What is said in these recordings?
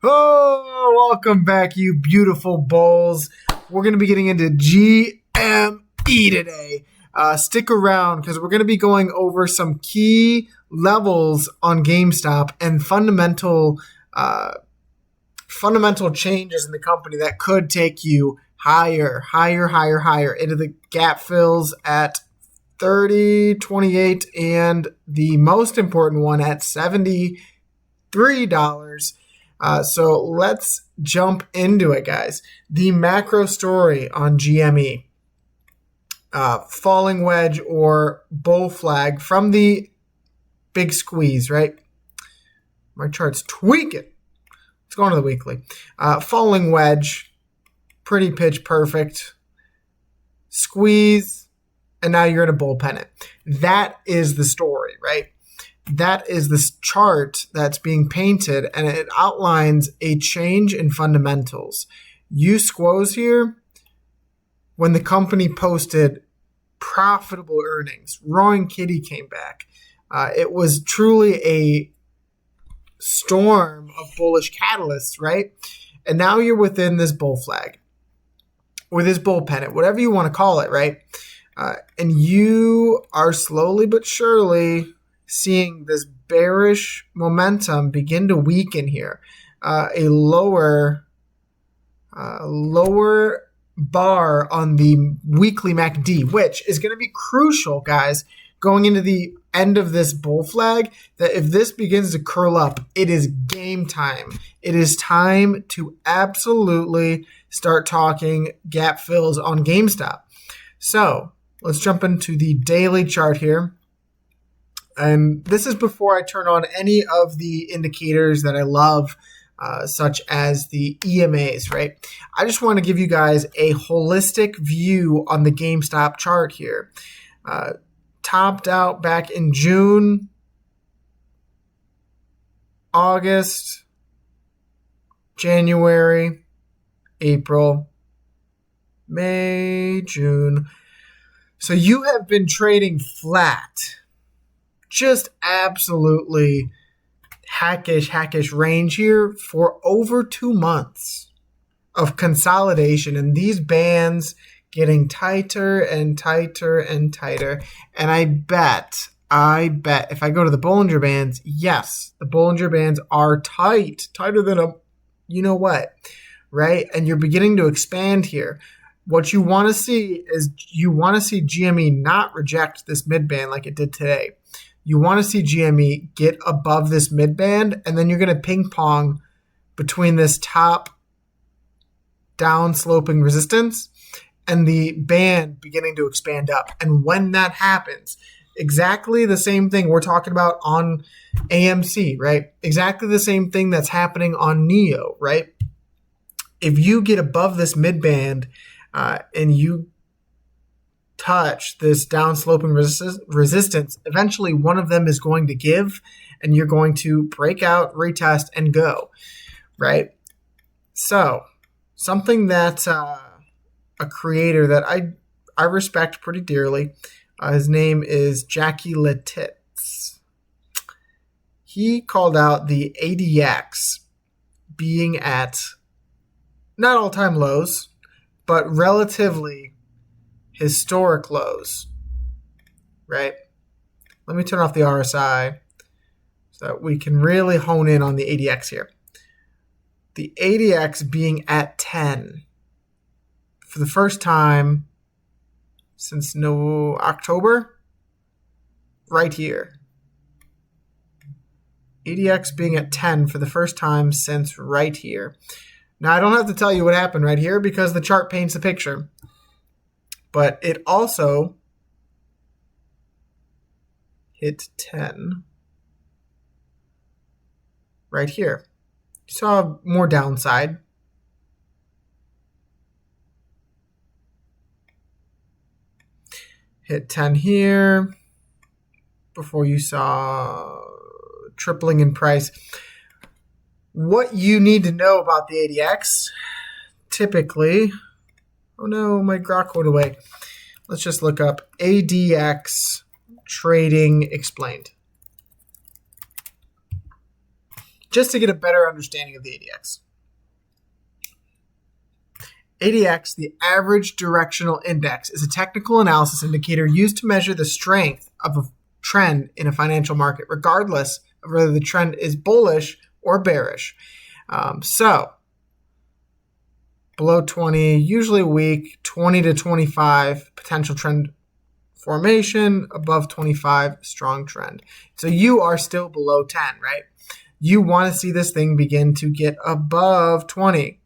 Oh, welcome back, you beautiful bulls. We're going to be getting into GME today. Stick around because we're going to be going over some key levels on GameStop and fundamental changes in the company that could take you higher into the gap fills at 30, 28, and the most important one at $73. So let's jump into it, guys. The macro story on GME. Falling wedge or bull flag from the big squeeze, right? My chart's tweaking. Let's go on to the weekly. Falling wedge, pretty pitch perfect. Squeeze, and now you're in a bull pennant. That is the story, right? That is this chart that's being painted, and it outlines a change in fundamentals. You squoze here, when the company posted profitable earnings, Roaring Kitty came back. It was truly a storm of bullish catalysts, right? And now you're within this bull flag or this bull pennant, whatever you want to call it, right? And you are slowly but surely seeing this bearish momentum begin to weaken here. A lower bar on the weekly MACD, which is going to be crucial, guys, going into the end of this bull flag, that if this begins to curl up, it is game time. It is time to absolutely start talking gap fills on GameStop. So let's jump into the daily chart here. And this is before I turn on any of the indicators that I love, such as the EMAs, right? I just want to give you guys a holistic view on the GameStop chart here. Topped out back in June, August, January, April, May, June. So you have been trading flat. Just absolutely hackish range here for over 2 months of consolidation, and these bands getting tighter and tighter and tighter. And I bet if I go to the Bollinger Bands, yes, the Bollinger Bands are tighter than a you know what, right? And you're beginning to expand here. What you want to see is GME not reject this mid-band like it did today. You want to see GME get above this mid-band, and then you're going to ping-pong between this top down-sloping resistance and the band beginning to expand up. And when that happens, exactly the same thing we're talking about on AMC, right? Exactly the same thing that's happening on NEO, right? If you get above this mid-band and you touch this down-sloping resistance, eventually one of them is going to give, and you're going to break out, retest, and go, right? So something that a creator that I respect pretty dearly, his name is Jackie Letitz. He called out the ADX being at not all-time lows, but relatively historic lows, right? Let me turn off the RSI so that we can really hone in on the ADX here. The ADX being at 10 for the first time since October, right here. ADX being at 10 for the first time since right here. Now, I don't have to tell you what happened right here because the chart paints a picture. But it also hit 10 right here. You saw more downside. Hit 10 here before you saw tripling in price. What you need to know about the ADX, typically... Oh no, my grok went away. Let's just look up ADX trading explained. just to get a better understanding of the ADX. ADX, the average directional index, is a technical analysis indicator used to measure the strength of a trend in a financial market, regardless of whether the trend is bullish or bearish. So, below 20, usually weak, 20 to 25, potential trend formation, above 25, strong trend. So you are still below 10, right? You want to see this thing begin to get above 20.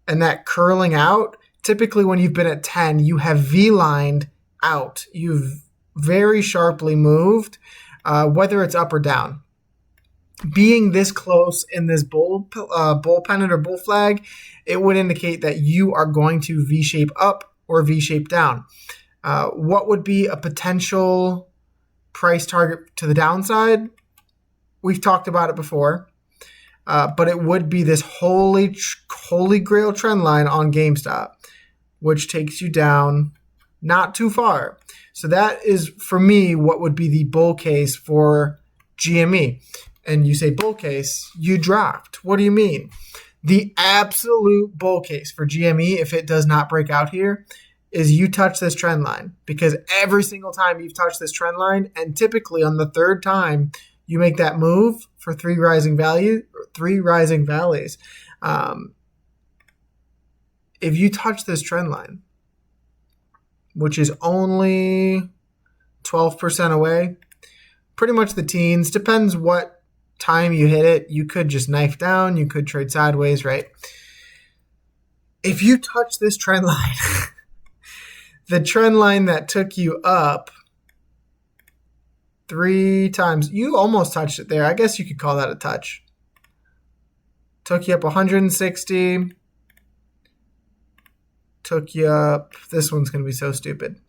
And that curling out, typically when you've been at 10, you have V-lined out. You've very sharply moved, whether it's up or down. Being this close in this bull pennant or bull flag, it would indicate that you are going to V-shape up or V-shape down. What would be a potential price target to the downside? We've talked about it before. But it would be this holy grail trend line on GameStop, which takes you down not too far. So that is, for me, what would be the bull case for GME. And you say bull case, you dropped. What do you mean? The absolute bull case for GME, if it does not break out here, is you touch this trend line. Because every single time you've touched this trend line, and typically on the third time you make that move for three rising valleys. If you touch this trend line, which is only 12% away, pretty much the teens, depends what time you hit it. You could just knife down, you could trade sideways, right? If you touch this trend line, the trend line that took you up 3 times. You almost touched it there. I guess you could call that a touch. Took you up 160. Took you up. This one's going to be so stupid.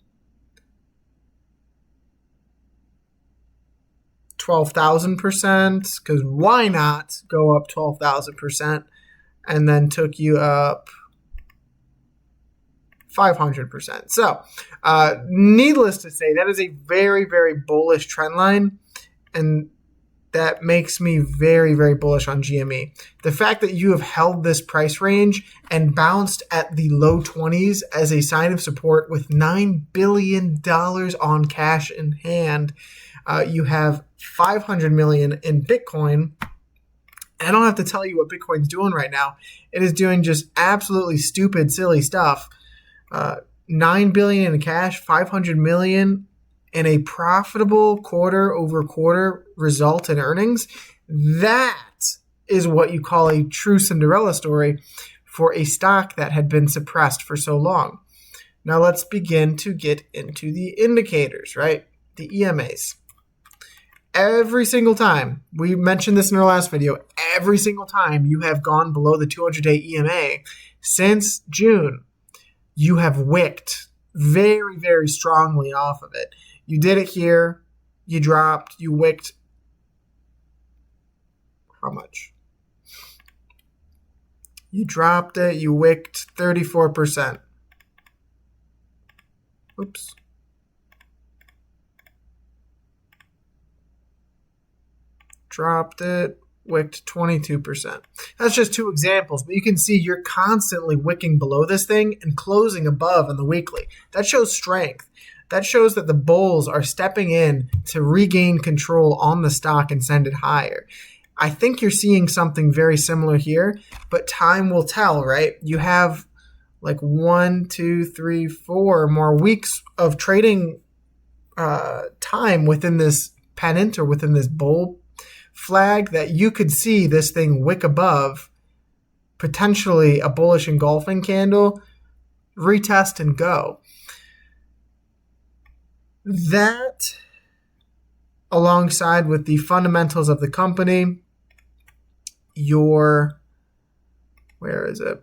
12,000%. Because why not go up 12,000%? And then took you up 500%. So, needless to say, that is a very, very bullish trend line, and that makes me very, very bullish on GME. The fact that you have held this price range and bounced at the low 20s as a sign of support with $9 billion on cash in hand, you have $500 million in Bitcoin. I don't have to tell you what Bitcoin's doing right now. It is doing just absolutely stupid, silly stuff. $9 billion in cash, $500 million in a profitable quarter-over-quarter result in earnings. That is what you call a true Cinderella story for a stock that had been suppressed for so long. Now let's begin to get into the indicators, right? The EMAs. Every single time, we mentioned this in our last video, every single time you have gone below the 200-day EMA since June, you have wicked very, very strongly off of it. You did it here. You dropped. You wicked. How much? You dropped it. You wicked 34%. Oops. Dropped it. Wicked 22%. That's just 2 examples, but you can see you're constantly wicking below this thing and closing above in the weekly. That shows strength. That shows that the bulls are stepping in to regain control on the stock and send it higher. I think you're seeing something very similar here, but time will tell, right? You have like 1, 2, 3, 4 more weeks of trading time within this pennant or within this bull flag that you could see this thing wick above, potentially a bullish engulfing candle, retest and go. That, alongside with the fundamentals of the company, where is it?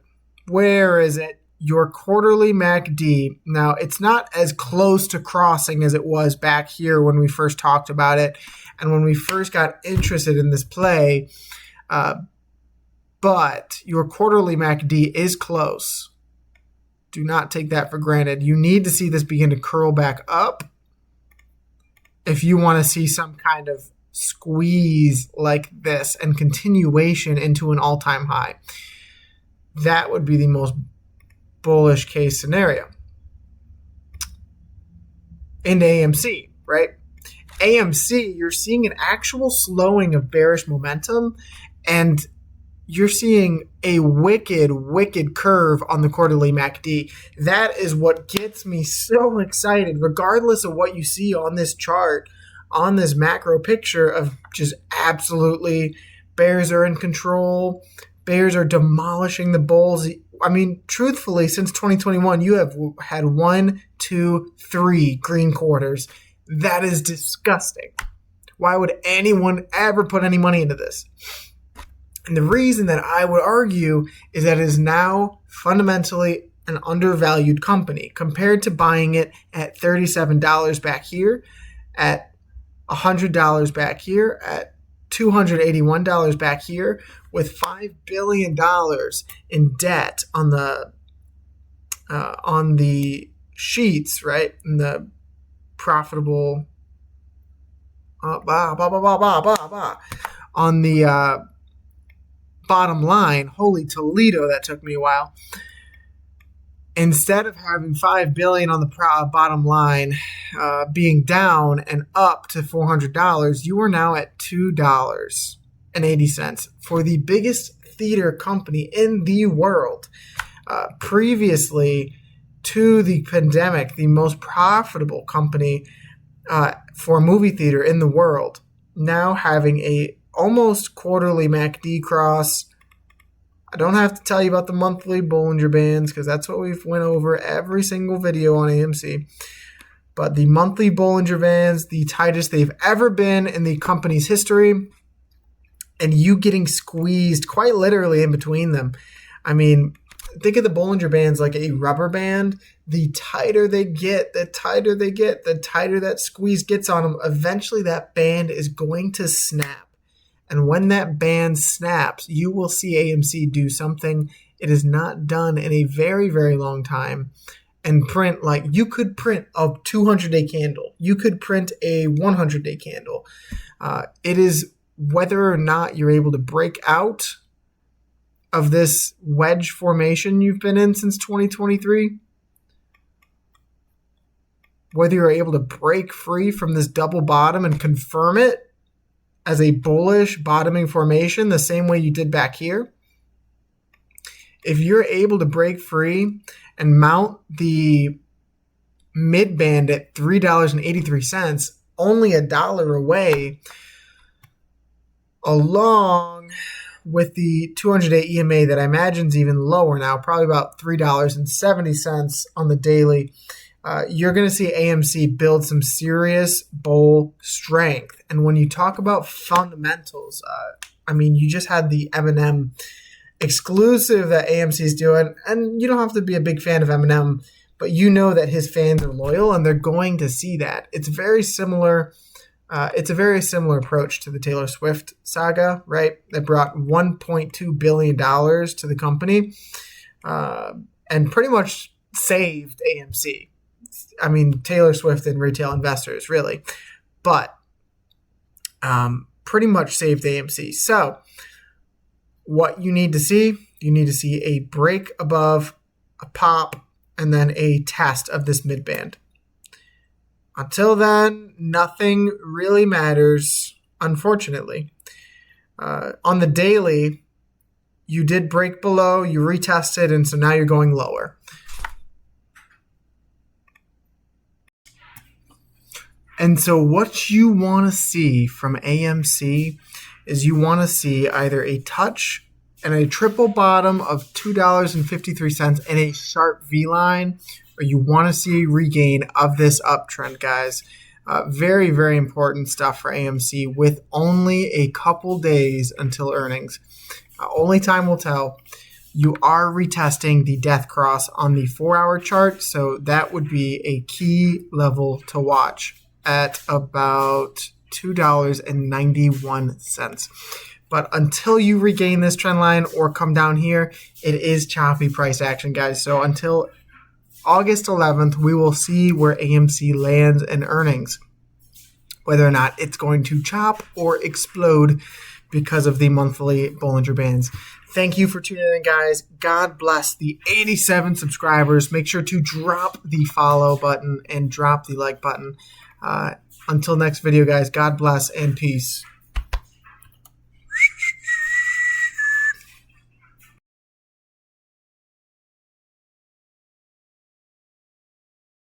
Your quarterly MACD. Now, it's not as close to crossing as it was back here when we first talked about it and when we first got interested in this play, but your quarterly MACD is close. Do not take that for granted. You need to see this begin to curl back up if you want to see some kind of squeeze like this and continuation into an all-time high, that would be the most bullish case scenario. In AMC, right? AMC, you're seeing an actual slowing of bearish momentum, and you're seeing a wicked curve on the quarterly MACD. That is what gets me so excited, regardless of what you see on this chart, on this macro picture of just absolutely bears are in control. Bears are demolishing the bulls. I mean, truthfully, since 2021, you have had 1, 2, 3 green quarters. That is disgusting. Why would anyone ever put any money into this? And the reason that I would argue is that it is now fundamentally an undervalued company compared to buying it at $37 back here, at $100 back here, at $281 back here, with $5 billion in debt on the sheets, right? In the profitable on the bottom line. Holy Toledo, that took me a while. Instead of having $5 billion on the bottom line, being down and up to $400, you are now at $2.80 for the biggest theater company in the world. Previously to the pandemic, the most profitable company for a movie theater in the world, now having a almost quarterly MACD cross. I don't have to tell you about the monthly Bollinger Bands because that's what we've went over every single video on AMC. But the monthly Bollinger Bands, the tightest they've ever been in the company's history, and you getting squeezed quite literally in between them. I mean, think of the Bollinger Bands like a rubber band. The tighter they get, the tighter that squeeze gets on them. Eventually that band is going to snap. And when that band snaps, you will see AMC do something it has not done in a very, very long time and print, like, you could print a 200-day candle. You could print a 100-day candle. It is whether or not you're able to break out of this wedge formation you've been in since 2023, whether you're able to break free from this double bottom and confirm it as a bullish bottoming formation the same way you did back here. If you're able to break free and mount the mid band at $3.83, only $1 away, along with the 200-day EMA that I imagine is even lower now, probably about $3.70 on the daily, you're going to see AMC build some serious bull strength. And when you talk about fundamentals, I mean, you just had the Eminem exclusive that AMC is doing, and you don't have to be a big fan of Eminem, but you know that his fans are loyal and they're going to see that. It's very similar. It's a very similar approach to the Taylor Swift saga, right? That brought $1.2 billion to the company and pretty much saved AMC. I mean, Taylor Swift and retail investors, really. But pretty much saved AMC. So what you need to see a break above, a pop, and then a test of this midband. Until then, nothing really matters, unfortunately. On the daily, you did break below, you retested, and so now you're going lower. And so what you want to see from AMC is you want to see either a touch and a triple bottom of $2.53 and a sharp V line, or you want to see a regain of this uptrend, guys. Very, very important stuff for AMC with only a couple days until earnings. Only time will tell. You are retesting the death cross on the 4-hour chart, so that would be a key level to watch at about $2.91. But until you regain this trend line or come down here, it is choppy price action, guys. So until August 11th, we will see where AMC lands in earnings. whether or not it's going to chop or explode because of the monthly Bollinger Bands. Thank you for tuning in, guys. God bless the 87 subscribers. Make sure to drop the follow button and drop the like button. Until next video, guys, God bless and peace.